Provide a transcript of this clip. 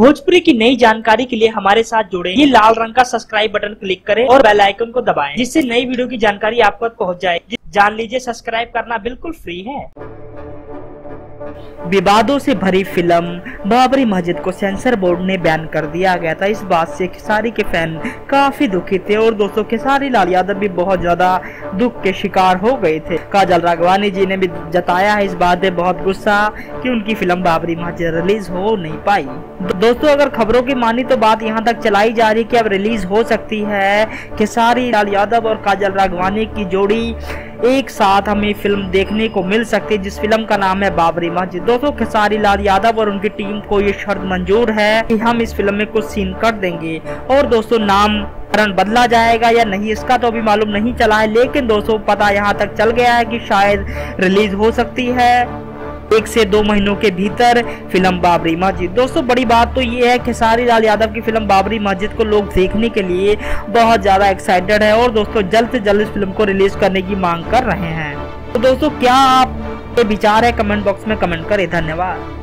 भोजपुरी की नई जानकारी के लिए हमारे साथ जुड़े। ये लाल रंग का सब्सक्राइब बटन क्लिक करें और बेल आइकन को दबाएं, जिससे नई वीडियो की जानकारी आप तक पहुंच जाए। जान लीजिए, सब्सक्राइब करना बिल्कुल फ्री है। विवादों से भरी फिल्म बाबरी मस्जिद को सेंसर बोर्ड ने बैन कर दिया गया था। इस बात से खेसारी के फैन काफी दुखी थे और दोस्तों खेसारी लाल यादव भी बहुत ज्यादा दुख के शिकार हो गए थे। काजल राघवानी जी ने भी जताया है इस बात में बहुत गुस्सा कि उनकी फिल्म बाबरी मस्जिद रिलीज हो नहीं पाई। दोस्तों अगर खबरों की मानी तो बात यहाँ तक चलाई जा रही कि अब रिलीज हो सकती है। खेसारी लाल यादव और काजल राघवानी की जोड़ी एक साथ हमें फिल्म देखने को मिल सकती है, जिस फिल्म का नाम है बाबरी मस्जिद। दोस्तों खेसारी लाल यादव और उनकी टीम को ये शर्त मंजूर है कि हम इस फिल्म में कुछ सीन कर देंगे। और दोस्तों नाम बदला जाएगा या नहीं इसका तो अभी मालूम नहीं चला है, लेकिन दोस्तों पता यहाँ तक चल गया है कि शायद रिलीज हो सकती है 1 से 2 महीनों के भीतर फिल्म बाबरी मस्जिद। दोस्तों बड़ी बात तो ये है खेसारी लाल यादव की फिल्म बाबरी मस्जिद को लोग देखने के लिए बहुत ज्यादा एक्साइटेड है और दोस्तों जल्द से जल्द इस फिल्म को रिलीज करने की मांग कर रहे हैं। तो दोस्तों क्या आप विचार है कमेंट बॉक्स में कमेंट करें। धन्यवाद।